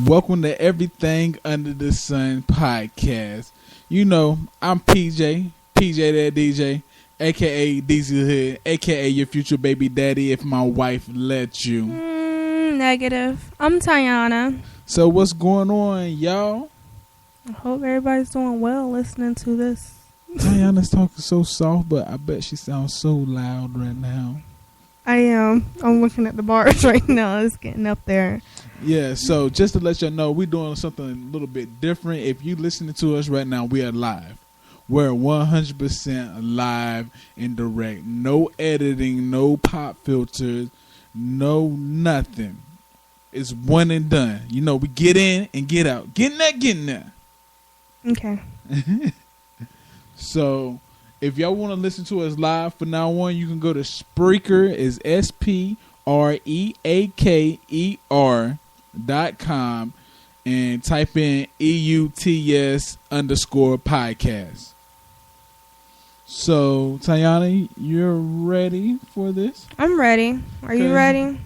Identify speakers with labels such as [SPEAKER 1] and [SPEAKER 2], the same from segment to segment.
[SPEAKER 1] Welcome to Everything Under the Sun podcast. You know, I'm PJ that DJ, aka Diesel Hood, aka your future baby daddy if my wife lets you.
[SPEAKER 2] Negative. I'm Tiana.
[SPEAKER 1] So what's going on, y'all?
[SPEAKER 2] I hope everybody's doing well listening to this.
[SPEAKER 1] Tiana's talking so soft, but I bet she sounds so loud right now.
[SPEAKER 2] I am. I'm looking at the bars right now. It's getting up there.
[SPEAKER 1] Yeah, so just to let y'all know, we're doing something a little bit different. If you listening to us right now, we are live. We're 100% live and direct. No editing, no pop filters, no nothing. It's one and done. You know, we get in and get out. Getting that.
[SPEAKER 2] Okay.
[SPEAKER 1] So, if y'all want to listen to us live from now on, you can go to Spreaker. It's SPREAKER.com and type in EUTS _podcast. So, Tiana, you're ready for this?
[SPEAKER 2] I'm ready. Are you ready?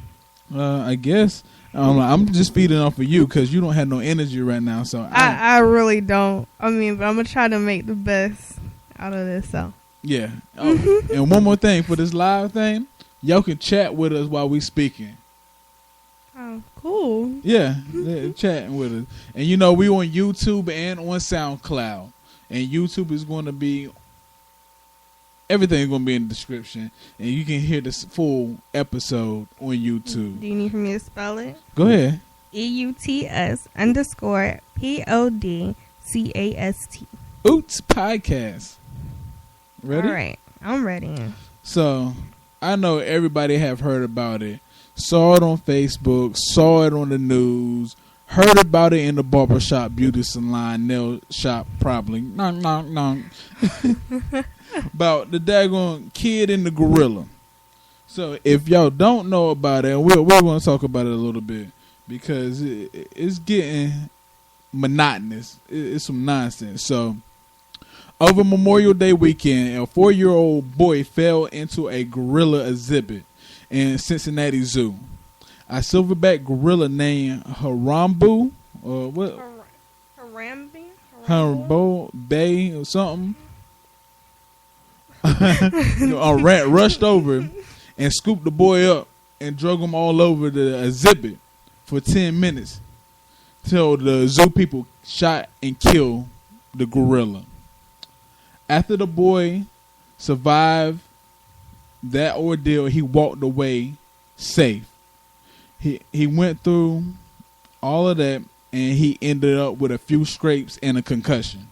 [SPEAKER 1] I guess. I'm just feeding off of you because you don't have no energy right now. So
[SPEAKER 2] I really don't. I mean, but I'm going to try to make the best out of this. So
[SPEAKER 1] yeah. Oh, and one more thing for this live thing, y'all can chat with us while we speaking.
[SPEAKER 2] Oh, cool.
[SPEAKER 1] Yeah, chatting with us. And you know, we on YouTube and on SoundCloud. And YouTube is going to be, everything is going to be in the description. And you can hear this full episode on YouTube.
[SPEAKER 2] Do you need for me to spell it?
[SPEAKER 1] Go ahead.
[SPEAKER 2] EUTS _PODCAST.
[SPEAKER 1] EUTS podcast. Ready?
[SPEAKER 2] All right. I'm ready.
[SPEAKER 1] So, I know everybody have heard about it. Saw it on Facebook, saw it on the news, heard about it in the barbershop, beauty salon, nail shop, probably. About the daggone kid and the gorilla. So, if y'all don't know about it, we're going to talk about it a little bit because it's getting monotonous. It's some nonsense. So, over Memorial Day weekend, a 4-year-old boy fell into a gorilla exhibit in Cincinnati Zoo. A silverback gorilla named Harambe, or what? Harambe Bay or something. A rat rushed over and scooped the boy up and drug him all over the exhibit for 10 minutes till the zoo people shot and killed the gorilla. After the boy survived that ordeal, he walked away safe. He went through all of that, and he ended up with a few scrapes and a concussion.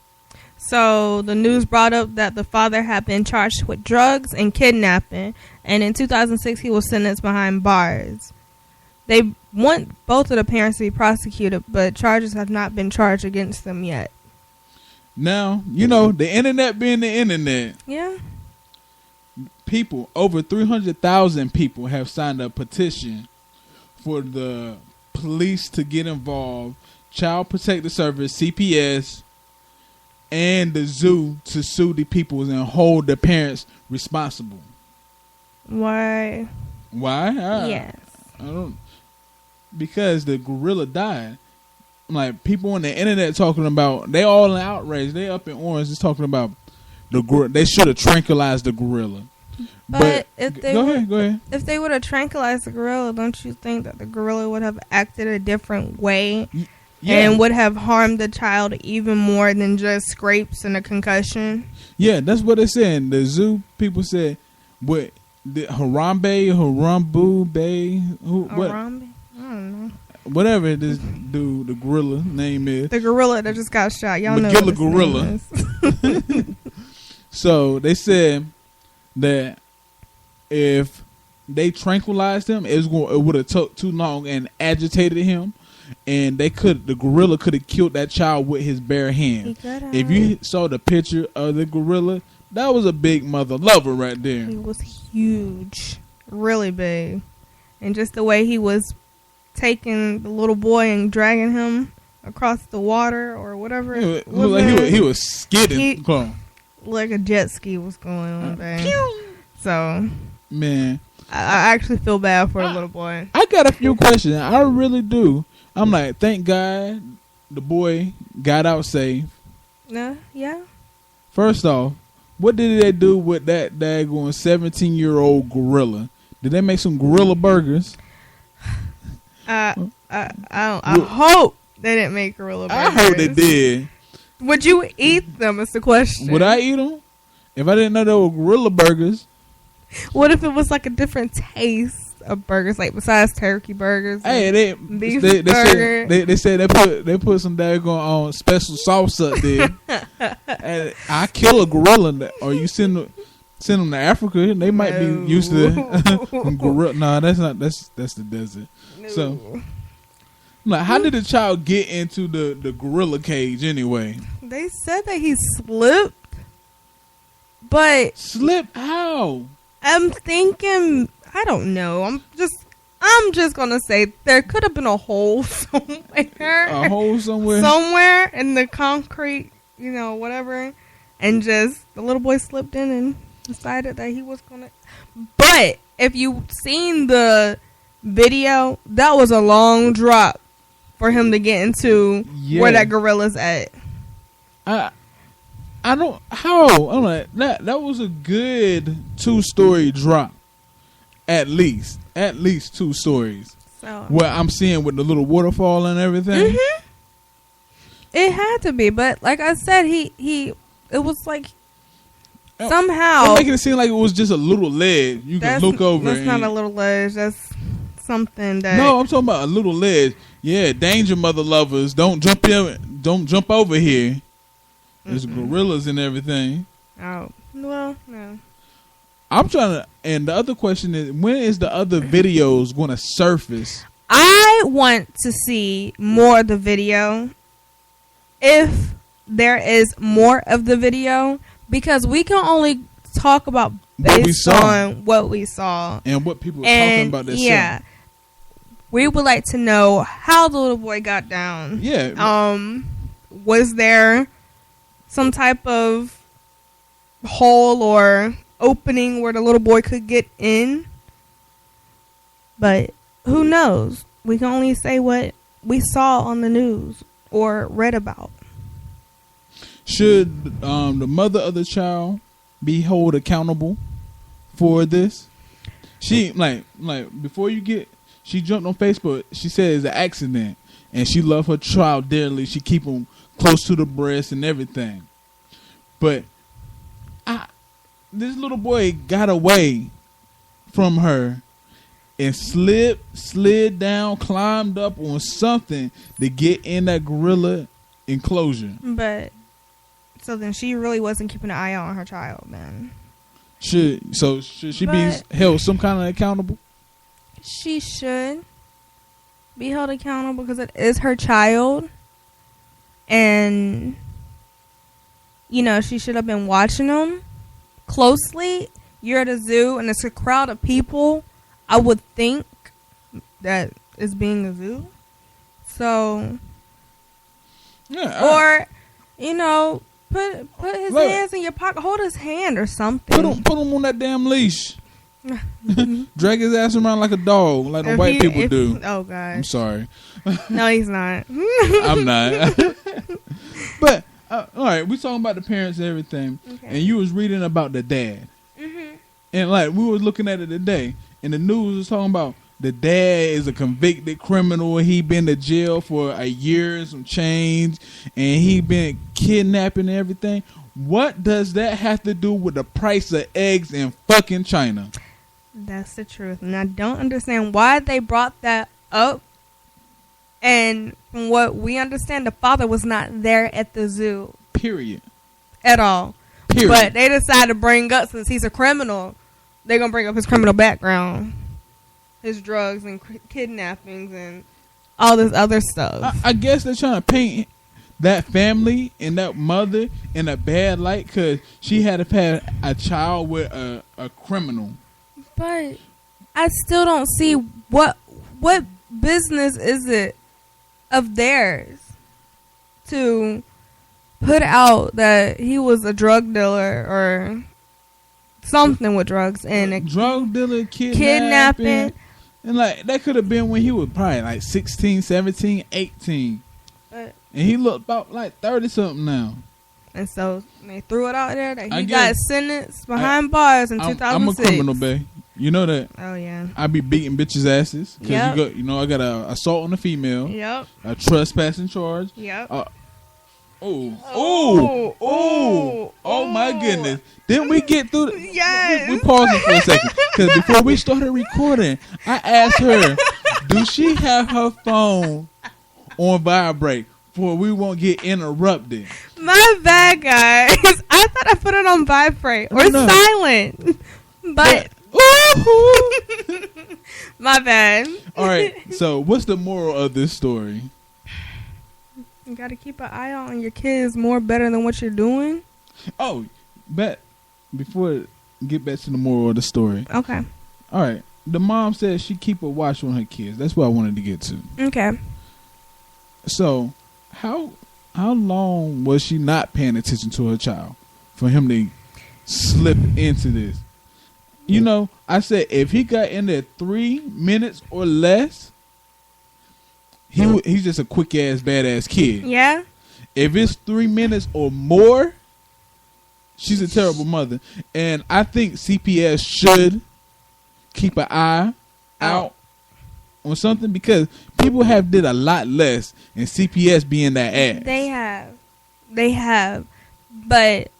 [SPEAKER 2] So the news brought up that the father had been charged with drugs and kidnapping, and in 2006 he was sentenced behind bars. They want both of the parents to be prosecuted, but charges have not been charged against them yet.
[SPEAKER 1] Now, you know, the internet being the internet.
[SPEAKER 2] Yeah.
[SPEAKER 1] People, over 300,000 people have signed a petition for the police to get involved, Child Protective Service, CPS, and the zoo to sue the people and hold the parents responsible.
[SPEAKER 2] Why?
[SPEAKER 1] Yes. I don't. Because the gorilla died. Like, people on the internet talking about, they all in outrage. They up in orange just talking about the gorilla. They should have tranquilized the gorilla.
[SPEAKER 2] But if they
[SPEAKER 1] go ahead.
[SPEAKER 2] If they would have tranquilized the gorilla, don't you think that the gorilla would have acted a different way and would have harmed the child even more than just scrapes and a concussion? Yeah,
[SPEAKER 1] that's what they're saying. The zoo people said, what, the Harambe Bay?
[SPEAKER 2] Harambe? I don't know.
[SPEAKER 1] Whatever this dude, the gorilla name is.
[SPEAKER 2] The gorilla that just got shot. Y'all know
[SPEAKER 1] what gorilla. So they said that if they tranquilized him, it would have took too long and agitated him, and the gorilla could have killed that child with his bare hand. If you saw the picture of the gorilla, that was a big mother lover right there.
[SPEAKER 2] He was huge, really big, and just the way he was taking the little boy and dragging him across the water or whatever.
[SPEAKER 1] He was skidding.
[SPEAKER 2] Like a jet ski was going on there. So,
[SPEAKER 1] man,
[SPEAKER 2] I actually feel bad for the little boy.
[SPEAKER 1] I got a few questions. I really do. I'm like, thank God the boy got out safe.
[SPEAKER 2] Yeah.
[SPEAKER 1] First off, what did they do with that daggone 17-year-old gorilla? Did they make some gorilla burgers?
[SPEAKER 2] I hope they didn't make gorilla burgers.
[SPEAKER 1] I hope they did.
[SPEAKER 2] Would you eat them is the question.
[SPEAKER 1] Would I eat them? If I didn't know they were gorilla burgers.
[SPEAKER 2] What if it was like a different taste of burgers, like besides turkey burgers?
[SPEAKER 1] Hey,
[SPEAKER 2] they
[SPEAKER 1] said they put some daggone special sauce up there. And I kill a gorilla, or you send them to Africa. They might be used to gorilla. Nah, that's the desert.
[SPEAKER 2] No.
[SPEAKER 1] So, like, how did the child get into the gorilla cage anyway?
[SPEAKER 2] They said that he slipped, but
[SPEAKER 1] how?
[SPEAKER 2] I'm thinking, I don't know. I'm just gonna say there could have been a hole somewhere.
[SPEAKER 1] A hole somewhere?
[SPEAKER 2] Somewhere in the concrete, whatever. And just the little boy slipped in and decided that he was gonna. But if you've seen the video, that was a long drop for him to get into where that gorilla's at.
[SPEAKER 1] I don't how I'm like that was a good 2-story drop, at least 2 stories.
[SPEAKER 2] So
[SPEAKER 1] what I'm seeing with the little waterfall and everything.
[SPEAKER 2] Mm-hmm. It had to be, but like I said, it was like somehow
[SPEAKER 1] they're making it seem like it was just a little ledge. You can look over.
[SPEAKER 2] That's not a little ledge. That's something that.
[SPEAKER 1] No, I'm talking about a little ledge. Yeah, danger, mother lovers. Don't jump in. Don't jump over here. There's gorillas and everything.
[SPEAKER 2] Oh, well, no.
[SPEAKER 1] I'm trying to, and the other question is, when is the other videos going to surface?
[SPEAKER 2] I want to see more of the video. If there is more of the video, because we can only talk about based on what we saw.
[SPEAKER 1] And what people were talking about this.
[SPEAKER 2] Yeah. We would like to know how the little boy got down.
[SPEAKER 1] Yeah.
[SPEAKER 2] Was there some type of hole or opening where the little boy could get in? But who knows? We can only say what we saw on the news or read about.
[SPEAKER 1] Should the mother of the child be held accountable for this? She before you get, she jumped on Facebook. She said it's an accident, and she loved her child dearly. She keep him close to the breast and everything. But this little boy got away from her and slid down, climbed up on something to get in that gorilla enclosure.
[SPEAKER 2] But so then she really wasn't keeping an eye on her child, then.
[SPEAKER 1] Should she be held some kind of accountable?
[SPEAKER 2] She should be held accountable because it is her child. And, she should have been watching them closely. You're at a zoo and it's a crowd of people. I would think that it's being a zoo. So, yeah, put his hands in your pocket. Hold his hand or something.
[SPEAKER 1] Put him on that damn leash. Drag his ass around like a dog, like the white people do.
[SPEAKER 2] Oh, God.
[SPEAKER 1] I'm sorry.
[SPEAKER 2] No, he's not.
[SPEAKER 1] I'm not. But, all right, we talking about the parents and everything. Okay. And you was reading about the dad. Mm-hmm. And, we was looking at it today. And the news was talking about the dad is a convicted criminal. He been to jail for a year and some change. And he been kidnapping and everything. What does that have to do with the price of eggs in fucking China?
[SPEAKER 2] That's the truth. And I don't understand why they brought that up. And from what we understand, the father was not there at the zoo.
[SPEAKER 1] Period.
[SPEAKER 2] At all.
[SPEAKER 1] Period.
[SPEAKER 2] But they decided to bring up, since he's a criminal, they're going to bring up his criminal background. His drugs and kidnappings and all this other stuff.
[SPEAKER 1] I guess they're trying to paint that family and that mother in a bad light because she had a child with a criminal.
[SPEAKER 2] But I still don't see what business is it of theirs to put out that he was a drug dealer or something with drugs and
[SPEAKER 1] drug dealer, kidnapping. And like that could have been when he was probably like 16, 17, 18.
[SPEAKER 2] But,
[SPEAKER 1] and he looked about like 30 something now.
[SPEAKER 2] And so they threw it out there that he
[SPEAKER 1] guess,
[SPEAKER 2] got sentenced behind bars in 2006.
[SPEAKER 1] I'm a criminal, babe. You know that.
[SPEAKER 2] Oh yeah.
[SPEAKER 1] I be beating bitches' asses because
[SPEAKER 2] Yep.
[SPEAKER 1] I got a assault on a female.
[SPEAKER 2] Yep.
[SPEAKER 1] A trespassing charge.
[SPEAKER 2] Yep.
[SPEAKER 1] Oh my goodness. Didn't we get through
[SPEAKER 2] Yes.
[SPEAKER 1] We paused it for a second. Because before we started recording, I asked her, do she have her phone on vibrate for we won't get interrupted?
[SPEAKER 2] My bad, guys. I thought I put it on vibrate or silent. But my bad.
[SPEAKER 1] All right. So what's the moral of this story?
[SPEAKER 2] You gotta keep an eye on your kids more better than what you're doing.
[SPEAKER 1] Oh, before get back to the moral of the story.
[SPEAKER 2] Okay.
[SPEAKER 1] All right. The mom said she keep a watch on her kids. That's what I wanted to get to.
[SPEAKER 2] Okay.
[SPEAKER 1] So, how long was she not paying attention to her child for him to slip into this? You know, I said if he got in there 3 minutes or less, he's just a quick ass badass kid.
[SPEAKER 2] Yeah.
[SPEAKER 1] If it's 3 minutes or more, she's a terrible mother. And I think CPS should keep an eye out on something because people have did a lot less and CPS being that ass.
[SPEAKER 2] They have. But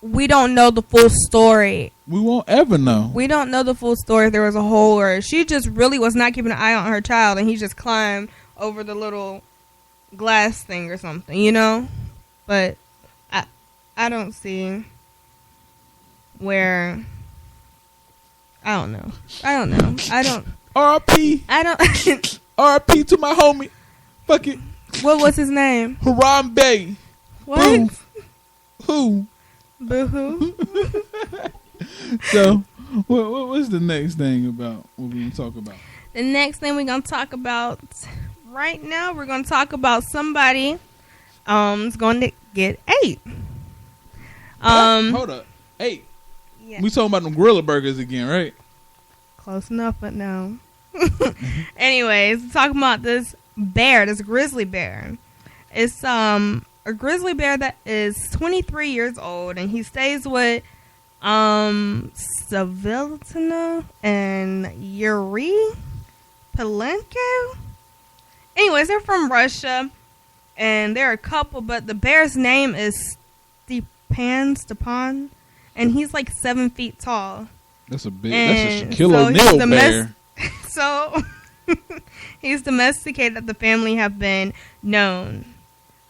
[SPEAKER 2] we don't know the full story.
[SPEAKER 1] We won't ever know.
[SPEAKER 2] We don't know the full story. There was a hole or she just really was not keeping an eye on her child and he just climbed over the little glass thing or something, you know? But I don't see where I don't know.
[SPEAKER 1] R.I.P. R.I.P. to my homie. Fuck it.
[SPEAKER 2] What was his name?
[SPEAKER 1] Harambe.
[SPEAKER 2] What?
[SPEAKER 1] Who?
[SPEAKER 2] Boo-hoo.
[SPEAKER 1] So, what's the next thing about what we're going to talk about?
[SPEAKER 2] The next thing we're going to talk about right now, we're going to talk about somebody is going to get 8.
[SPEAKER 1] Hold up. 8.
[SPEAKER 2] Yeah.
[SPEAKER 1] We talking about them gorilla burgers again, right?
[SPEAKER 2] Close enough, but no. Anyways, talking about this bear, this grizzly bear. It's a grizzly bear that is 23 years old, and he stays with Saviltina and Yuri Pelenko. Anyways, they're from Russia, and they're a couple, but the bear's name is Stepan, and he's like 7 feet tall.
[SPEAKER 1] That's a Shaquille O'Neal bear.
[SPEAKER 2] So he's domesticated that the family have been known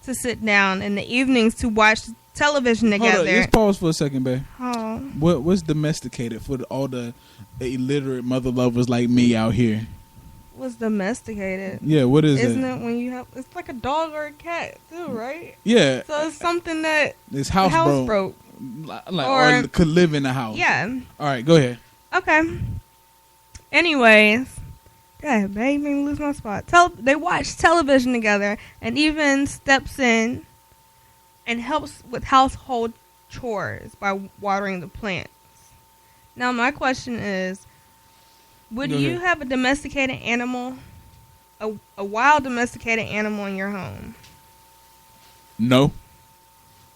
[SPEAKER 2] to sit down in the evenings to watch television together.
[SPEAKER 1] Hold up, just pause for a second, babe.
[SPEAKER 2] Oh.
[SPEAKER 1] What's domesticated for all the illiterate mother lovers like me out here?
[SPEAKER 2] Was domesticated.
[SPEAKER 1] Yeah, what is
[SPEAKER 2] Isn't it when you have? It's like a dog or a cat too, right?
[SPEAKER 1] Yeah.
[SPEAKER 2] So it's something that
[SPEAKER 1] it's house
[SPEAKER 2] broke.
[SPEAKER 1] Like, or could live in the house.
[SPEAKER 2] Yeah.
[SPEAKER 1] All right, go ahead.
[SPEAKER 2] Okay. Anyways, God, babe, made me lose my spot. They watch television together, and even steps in and helps with household chores by watering the plants. Now, my question is, would you have a domesticated animal, a wild domesticated animal in your home?
[SPEAKER 1] No.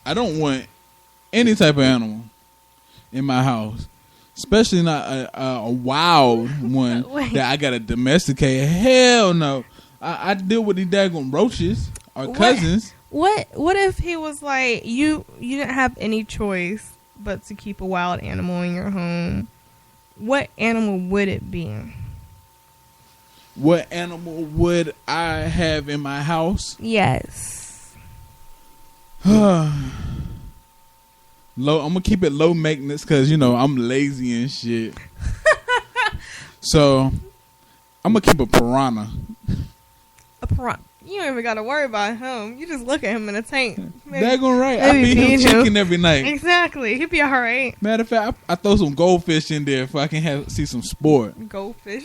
[SPEAKER 1] I don't want any type of animal in my house. Especially not a wild one that I gotta domesticate. Hell no. I deal with these daggone roaches or cousins.
[SPEAKER 2] What if he was like, you didn't have any choice but to keep a wild animal in your home? What animal would it be?
[SPEAKER 1] What animal would I have in my house?
[SPEAKER 2] Yes.
[SPEAKER 1] I'm gonna keep it low maintenance because I'm lazy and shit. So I'm gonna keep a piranha.
[SPEAKER 2] A piranha. You don't even gotta worry about him. You just look at him in a tank.
[SPEAKER 1] That's right. I feed him chicken every night.
[SPEAKER 2] Exactly. He'd be alright.
[SPEAKER 1] Matter of fact, I throw some goldfish in there if I can see some sport.
[SPEAKER 2] Goldfish.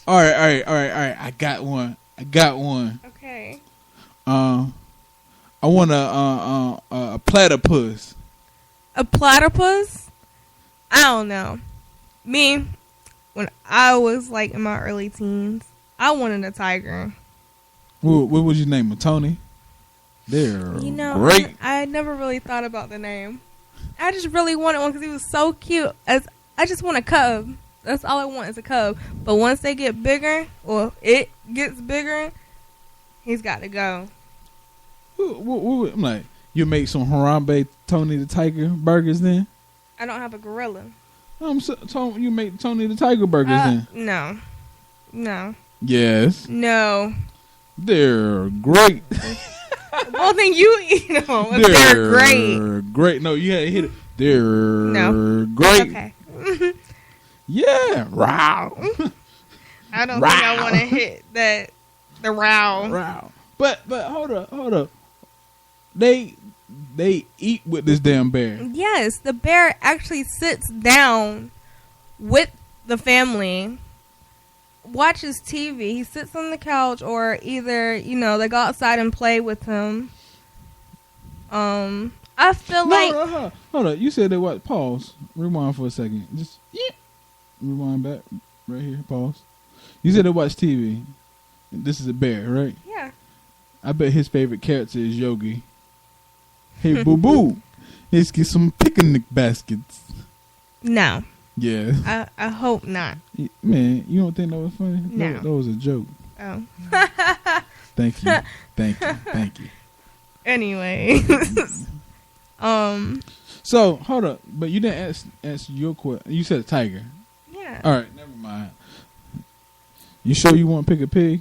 [SPEAKER 1] All right. I got one.
[SPEAKER 2] Okay.
[SPEAKER 1] I want a platypus.
[SPEAKER 2] A platypus? I don't know. Me, when I was like in my early teens, I wanted a tiger.
[SPEAKER 1] What would you name him? Tony? They're great.
[SPEAKER 2] I never really thought about the name. I just really wanted one because he was so cute. I just want a cub. That's all I want is a cub. But once they get bigger, or it gets bigger, he's got to go.
[SPEAKER 1] I'm like, you make some harambe Tony the Tiger burgers then?
[SPEAKER 2] I don't have a gorilla.
[SPEAKER 1] You make Tony the Tiger burgers then?
[SPEAKER 2] No.
[SPEAKER 1] Yes.
[SPEAKER 2] No.
[SPEAKER 1] They're great.
[SPEAKER 2] Well, then you eat them. They're great.
[SPEAKER 1] Great. No, you had to hit it. They're great.
[SPEAKER 2] Okay.
[SPEAKER 1] Yeah. Wow.
[SPEAKER 2] I don't think I want to hit the row.
[SPEAKER 1] Wow. But hold up. They eat with this damn bear.
[SPEAKER 2] Yes, the bear actually sits down with the family, watches TV. He sits on the couch, or either they go outside and play with him. I feel like
[SPEAKER 1] hold up. You said they what? Pause. Rewind for a second. Just rewind back right here. Pause. You said they watch TV. This is a bear, right?
[SPEAKER 2] Yeah.
[SPEAKER 1] I bet his favorite character is Yogi. Hey, boo boo. Let's get some picnic baskets.
[SPEAKER 2] No.
[SPEAKER 1] Yeah.
[SPEAKER 2] I hope not.
[SPEAKER 1] Man, you don't think that was funny?
[SPEAKER 2] No.
[SPEAKER 1] That was a joke.
[SPEAKER 2] Oh.
[SPEAKER 1] Thank you.
[SPEAKER 2] Anyway.
[SPEAKER 1] So, hold up. But you didn't answer your question. You said a tiger.
[SPEAKER 2] Yeah.
[SPEAKER 1] All right, never mind. You sure you want to pick a pig?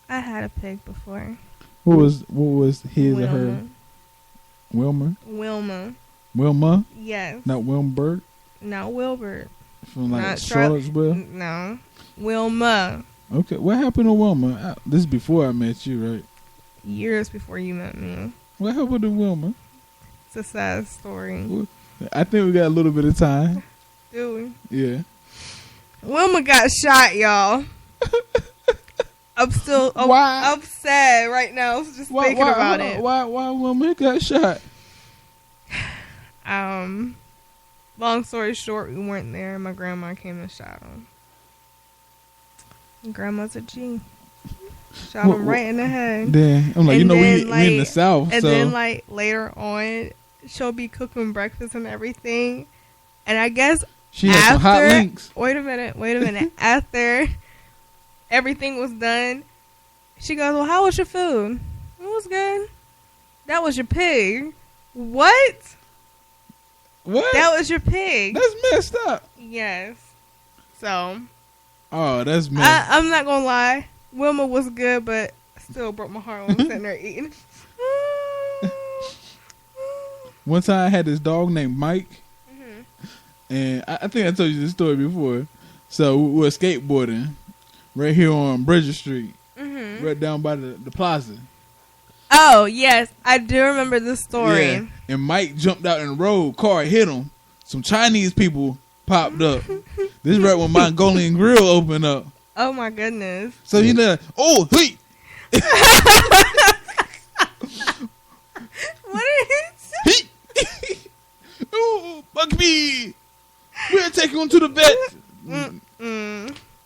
[SPEAKER 2] I had a pig before.
[SPEAKER 1] What was his or her? Wilma. Wilma? Yes. Not Wilbert?
[SPEAKER 2] Not Wilbert.
[SPEAKER 1] From like Charlottesville?
[SPEAKER 2] No. Wilma.
[SPEAKER 1] Okay. What happened to Wilma? This is before I met you, right?
[SPEAKER 2] Years before you met me.
[SPEAKER 1] What happened to Wilma?
[SPEAKER 2] It's a sad story.
[SPEAKER 1] I think we got a little bit of time.
[SPEAKER 2] Do we?
[SPEAKER 1] Yeah.
[SPEAKER 2] Wilma got shot, y'all. I'm still upset right now just thinking about it.
[SPEAKER 1] Why Wilma got shot?
[SPEAKER 2] Long story short, we weren't there. My grandma came and shot him. Grandma's a G. Shot him right in the head.
[SPEAKER 1] Then I'm like, we in the South.
[SPEAKER 2] And then later on, she'll be cooking breakfast and everything. And I guess
[SPEAKER 1] she had some hot links.
[SPEAKER 2] Wait a minute. After everything was done, she goes, well, how was your food? It was good. That was your pig. What? That was your pig.
[SPEAKER 1] That's messed up.
[SPEAKER 2] Yes. So.
[SPEAKER 1] Oh, that's messed up.
[SPEAKER 2] I'm not going to lie. Wilma was good, but still broke my heart when I'm sitting there eating.
[SPEAKER 1] One time I had this dog named Mike. And I think I told you this story before. So we were skateboarding right here on Bridger Street, right down by the plaza.
[SPEAKER 2] Oh, yes. I do remember this story.
[SPEAKER 1] Yeah. And Mike jumped out in the road. Car hit him. Some Chinese people popped up. This is right when Mongolian Grill opened up.
[SPEAKER 2] Oh, my goodness.
[SPEAKER 1] So, hey!
[SPEAKER 2] What is it?
[SPEAKER 1] Oh, Buckby! We'll take him to the vet.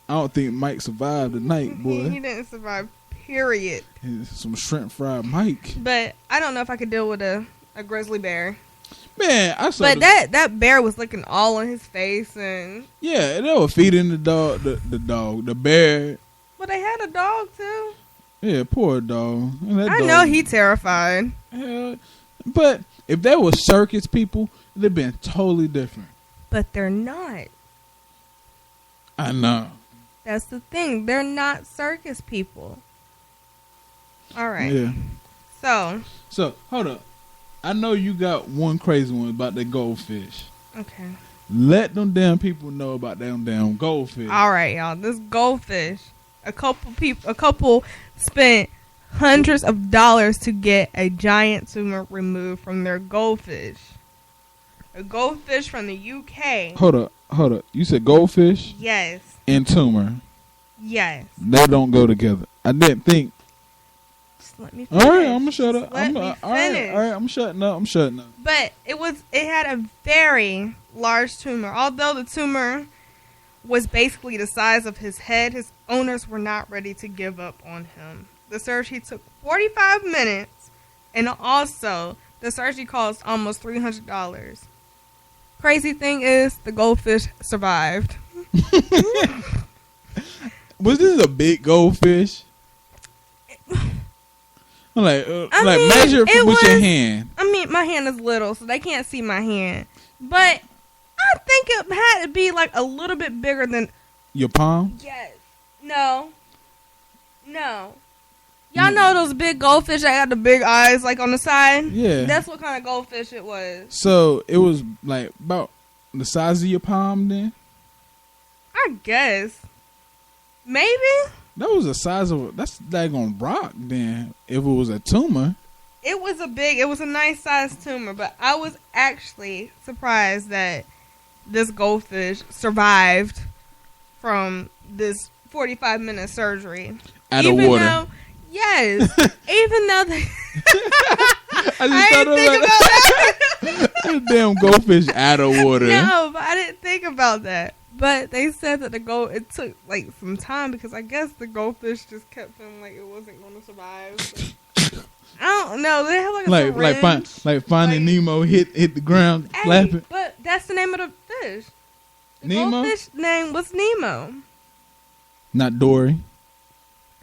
[SPEAKER 1] I don't think Mike survived the night, boy.
[SPEAKER 2] He didn't survive, period.
[SPEAKER 1] Some shrimp fried Mike.
[SPEAKER 2] But I don't know if I could deal with a grizzly bear.
[SPEAKER 1] Man, I saw.
[SPEAKER 2] But that bear was looking all on his face, and
[SPEAKER 1] yeah, they were feeding the dog, the bear.
[SPEAKER 2] But they had a dog too.
[SPEAKER 1] Yeah, poor dog.
[SPEAKER 2] I know he terrified.
[SPEAKER 1] But if they were circus people, they'd been totally different.
[SPEAKER 2] But they're not.
[SPEAKER 1] I know.
[SPEAKER 2] That's the thing. They're not circus people. All right.
[SPEAKER 1] Yeah. So hold up. I know you got one crazy one about the goldfish.
[SPEAKER 2] Okay.
[SPEAKER 1] Let them damn people know about them damn goldfish.
[SPEAKER 2] All right, y'all. This goldfish. A couple spent hundreds of dollars to get a giant tumor removed from their goldfish. A goldfish from the UK.
[SPEAKER 1] Hold up. You said goldfish?
[SPEAKER 2] Yes.
[SPEAKER 1] And tumor.
[SPEAKER 2] Yes.
[SPEAKER 1] They don't go together. I didn't think.
[SPEAKER 2] Just let me finish.
[SPEAKER 1] All right, I'm gonna shut up.
[SPEAKER 2] Let me finish.
[SPEAKER 1] All right, I'm shutting up.
[SPEAKER 2] But it had a very large tumor. Although the tumor was basically the size of his head, his owners were not ready to give up on him. The surgery took 45 minutes, and also the surgery cost almost $300. Crazy thing is, the goldfish survived.
[SPEAKER 1] Was this a big goldfish? Like measure it with your hand.
[SPEAKER 2] I mean, my hand is little, so they can't see my hand. But I think it had to be like a little bit bigger than
[SPEAKER 1] your palm.
[SPEAKER 2] Yes. No. Y'all know those big goldfish that got the big eyes like on the side?
[SPEAKER 1] Yeah.
[SPEAKER 2] That's what kind of goldfish it was.
[SPEAKER 1] So it was like about the size of your palm then?
[SPEAKER 2] I guess. Maybe?
[SPEAKER 1] That was the size of that's daggone rock then. If it was a tumor.
[SPEAKER 2] It was a nice sized tumor, but I was actually surprised that this goldfish survived from this 45-minute surgery.
[SPEAKER 1] Out of water.
[SPEAKER 2] Yes. Even though they...
[SPEAKER 1] I didn't think about that. Damn goldfish out of water.
[SPEAKER 2] No, but I didn't think about that. But they said that it took like some time because I guess the goldfish just kept feeling like it wasn't going to survive. So. I don't know. They have
[SPEAKER 1] like Finding Nemo hit the ground flapping.
[SPEAKER 2] But that's the name of the fish. The
[SPEAKER 1] Nemo?
[SPEAKER 2] goldfish name was Nemo.
[SPEAKER 1] Not Dory.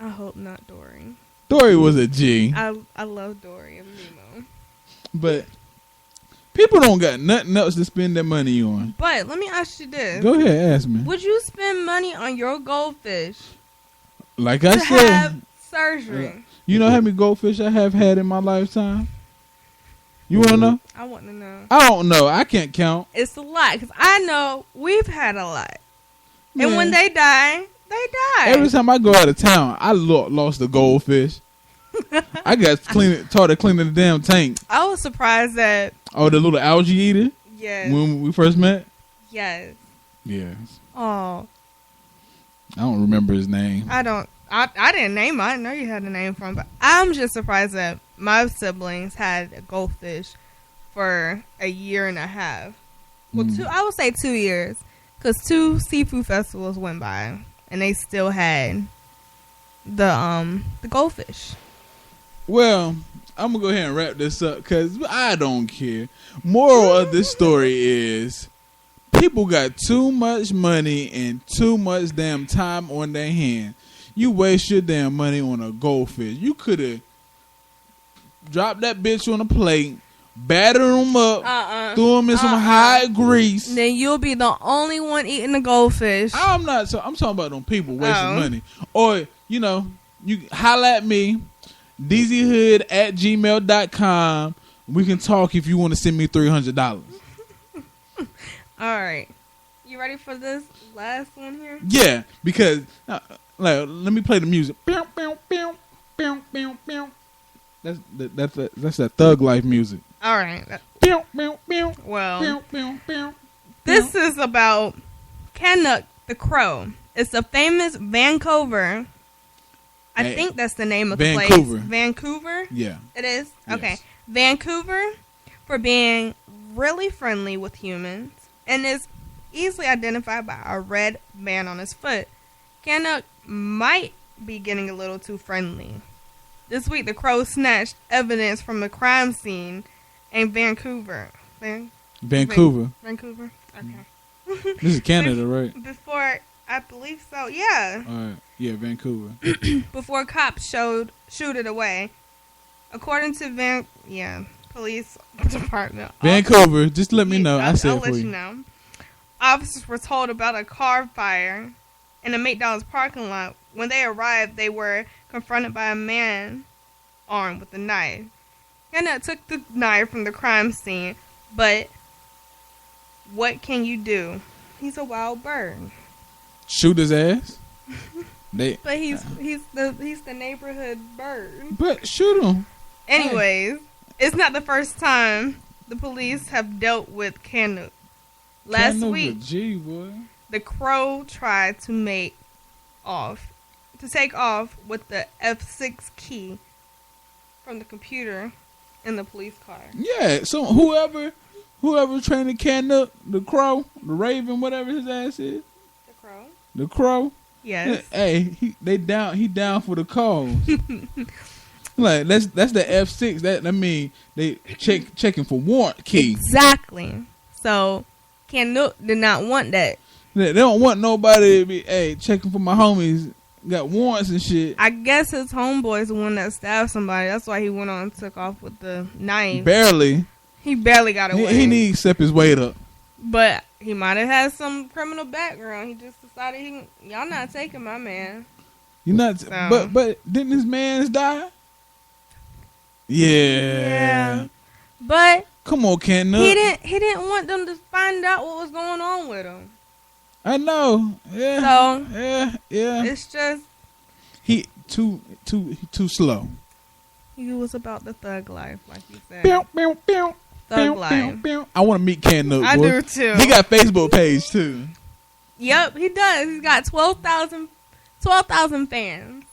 [SPEAKER 2] I hope not Dory.
[SPEAKER 1] Dory was a G.
[SPEAKER 2] I love Dory and Nemo.
[SPEAKER 1] But people don't got nothing else to spend their money on.
[SPEAKER 2] But let me ask you this.
[SPEAKER 1] Go ahead, ask me.
[SPEAKER 2] Would you spend money on your goldfish?
[SPEAKER 1] Like I
[SPEAKER 2] to
[SPEAKER 1] said,
[SPEAKER 2] have surgery.
[SPEAKER 1] You know how many goldfish I have had in my lifetime? You want to know?
[SPEAKER 2] I want to know.
[SPEAKER 1] I don't know. I can't count.
[SPEAKER 2] It's a lot because I know we've had a lot.
[SPEAKER 1] Man.
[SPEAKER 2] And when they die, they die.
[SPEAKER 1] Every time I go out of town, I lost a goldfish. I got taught to clean the damn tank.
[SPEAKER 2] I was surprised that.
[SPEAKER 1] Oh, the little algae eater?
[SPEAKER 2] Yes.
[SPEAKER 1] When we first met?
[SPEAKER 2] Yes.
[SPEAKER 1] Yes.
[SPEAKER 2] Oh.
[SPEAKER 1] I don't remember his name.
[SPEAKER 2] I didn't name him. I didn't know you had a name for him. But I'm just surprised that my siblings had a goldfish for a year and a half. Well, I would say 2 years. Because 2 seafood festivals went by. And they still had the goldfish.
[SPEAKER 1] Well, I'm going to go ahead and wrap this up because I don't care. Moral of this story is people got too much money and too much damn time on their hands. You waste your damn money on a goldfish. You could have dropped that bitch on a plate, battered them up, threw them in some hot grease.
[SPEAKER 2] Then you'll be the only one eating the goldfish.
[SPEAKER 1] I'm talking about them people wasting money. Or, you holla at me. DZHood@gmail.com. We can talk if you want to send me $300.
[SPEAKER 2] All right. You ready for this last one here?
[SPEAKER 1] Yeah, because let me play the music. That's that thug life music.
[SPEAKER 2] All right. Well, this is about Canuck the crow. It's a famous Vancouver. I think that's the name of the place. Vancouver?
[SPEAKER 1] Yeah.
[SPEAKER 2] It is? Okay.
[SPEAKER 1] Yes.
[SPEAKER 2] Vancouver for being really friendly with humans and is easily identified by a red band on his foot. Canuck might be getting a little too friendly. This week, the crow snatched evidence from the crime scene in Vancouver.
[SPEAKER 1] Vancouver.
[SPEAKER 2] Vancouver? Okay.
[SPEAKER 1] This is Canada, right?
[SPEAKER 2] Before, I believe so, yeah.
[SPEAKER 1] All right. Yeah, Vancouver.
[SPEAKER 2] Before cops shoot it away. According to police department.
[SPEAKER 1] Vancouver, just let me know. I'll
[SPEAKER 2] let you know. Officers were told about a car fire in a McDonald's parking lot. When they arrived, they were confronted by a man armed with a knife. Hannah took the knife from the crime scene, but what can you do? He's a wild bird.
[SPEAKER 1] Shoot his ass?
[SPEAKER 2] But he's the neighborhood bird.
[SPEAKER 1] But shoot him.
[SPEAKER 2] Anyways, it's not the first time the police have dealt with Canuck. Last week, the crow tried to take off with the F6 key from the computer in the police car.
[SPEAKER 1] Yeah, so whoever trained the Canuck, the crow, the raven, whatever his ass is.
[SPEAKER 2] The crow.
[SPEAKER 1] The crow.
[SPEAKER 2] Yes.
[SPEAKER 1] Hey, he down for the cause. Like that's the F6. That mean they checking for warrant key.
[SPEAKER 2] Exactly. So Ken Nook did not want that.
[SPEAKER 1] They don't want nobody to be checking for my homies. Got warrants and shit.
[SPEAKER 2] I guess his homeboy's the one that stabbed somebody. That's why he went on and took off with the knife.
[SPEAKER 1] Barely.
[SPEAKER 2] He barely got away.
[SPEAKER 1] He needs to step his weight up.
[SPEAKER 2] But he might have had some criminal background. He just decided y'all not taking my man.
[SPEAKER 1] You not,
[SPEAKER 2] So.
[SPEAKER 1] but didn't his mans die? Yeah.
[SPEAKER 2] But
[SPEAKER 1] come on, Ken Nook.
[SPEAKER 2] He didn't want them to find out what was going on with him.
[SPEAKER 1] I know. Yeah.
[SPEAKER 2] So
[SPEAKER 1] yeah.
[SPEAKER 2] it's just
[SPEAKER 1] he too slow.
[SPEAKER 2] he was about the thug life, like you said.
[SPEAKER 1] Pew, pew, pew.
[SPEAKER 2] Thug
[SPEAKER 1] Pew,
[SPEAKER 2] life.
[SPEAKER 1] pew, pew. I want to meet Ken Nook.
[SPEAKER 2] I
[SPEAKER 1] boy.
[SPEAKER 2] do too.
[SPEAKER 1] He got Facebook page too.
[SPEAKER 2] Yep, he does. He's got 12,000 fans.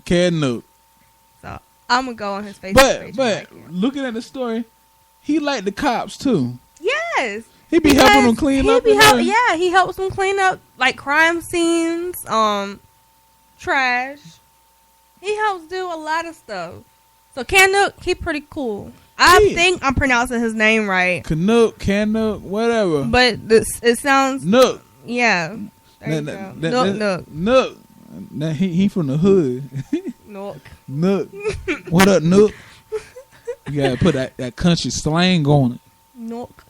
[SPEAKER 1] Ken Nook.
[SPEAKER 2] So I'm gonna go on his Facebook page.
[SPEAKER 1] But looking at the story, he like the cops too.
[SPEAKER 2] Yes.
[SPEAKER 1] He be helping them clean up.
[SPEAKER 2] He helps them clean up like crime scenes, trash. He helps do a lot of stuff. So Ken Nook, he pretty cool. I think I'm pronouncing his name right.
[SPEAKER 1] Ken Nook, whatever.
[SPEAKER 2] But it sounds
[SPEAKER 1] Nook.
[SPEAKER 2] Yeah. There you go.
[SPEAKER 1] Nook. Now he from the hood.
[SPEAKER 2] Nook.
[SPEAKER 1] What up, Nook? You gotta put that country slang on it. Nook.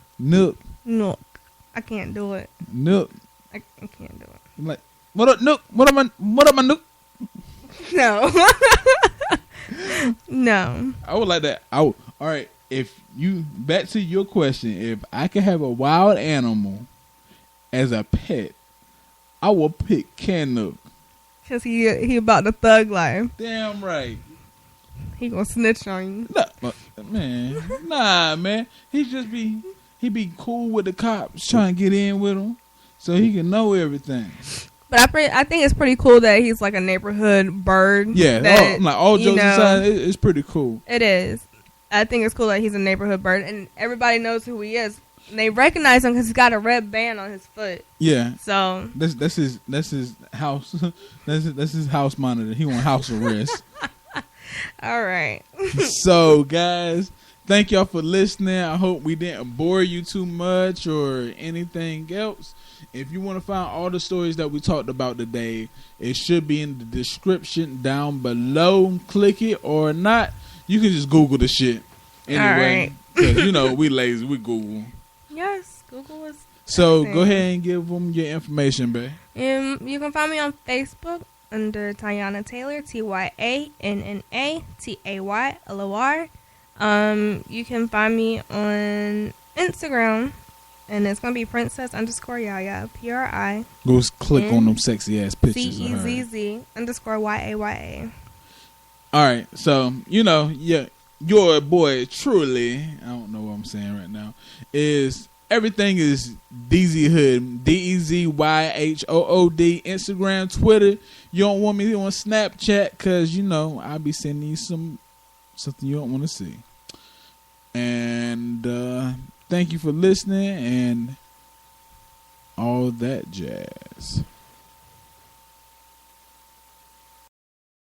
[SPEAKER 2] I can't do it.
[SPEAKER 1] Nook.
[SPEAKER 2] I can't do it.
[SPEAKER 1] I'm like, what up, Nook? What up, my Nook?
[SPEAKER 2] No. No.
[SPEAKER 1] I would like that. All right. If you back to your question, if I could have a wild animal as a pet, I will pick Ken Nook.
[SPEAKER 2] Cause he about the thug life.
[SPEAKER 1] Damn right.
[SPEAKER 2] He gonna snitch on you.
[SPEAKER 1] Nah, man. He be cool with the cops, trying to get in with them, so he can know everything.
[SPEAKER 2] But I think it's pretty cool that he's like a neighborhood bird.
[SPEAKER 1] Yeah, all jokes aside, it's pretty cool.
[SPEAKER 2] It is. I think it's cool that he's a neighborhood bird, and everybody knows who he is. And they recognize him because he's got a red band on his foot.
[SPEAKER 1] Yeah.
[SPEAKER 2] So
[SPEAKER 1] that's his house. that's his house monitor. He want house arrest.
[SPEAKER 2] All right.
[SPEAKER 1] So guys, thank y'all for listening. I hope we didn't bore you too much or anything else. If you want to find all the stories that we talked about today, it should be in the description down below. Click it or not. You can just Google the shit. Anyway, because we lazy. We Google.
[SPEAKER 2] Yes, Google is.
[SPEAKER 1] So go ahead and give them your information, babe.
[SPEAKER 2] You can find me on Facebook under Tiana Taylor, TyannaTaylor. You can find me on Instagram, and it's gonna be princess_Yaya, PRI.
[SPEAKER 1] Go click on them sexy ass pictures.
[SPEAKER 2] CEZZ_YAYA.
[SPEAKER 1] All right, so your boy truly, I don't know what I'm saying right now, is everything is DZ Hood, DEZYHOOD, Instagram, Twitter. You don't want me on Snapchat because I'll be sending you something you don't want to see. And thank you for listening and all that jazz.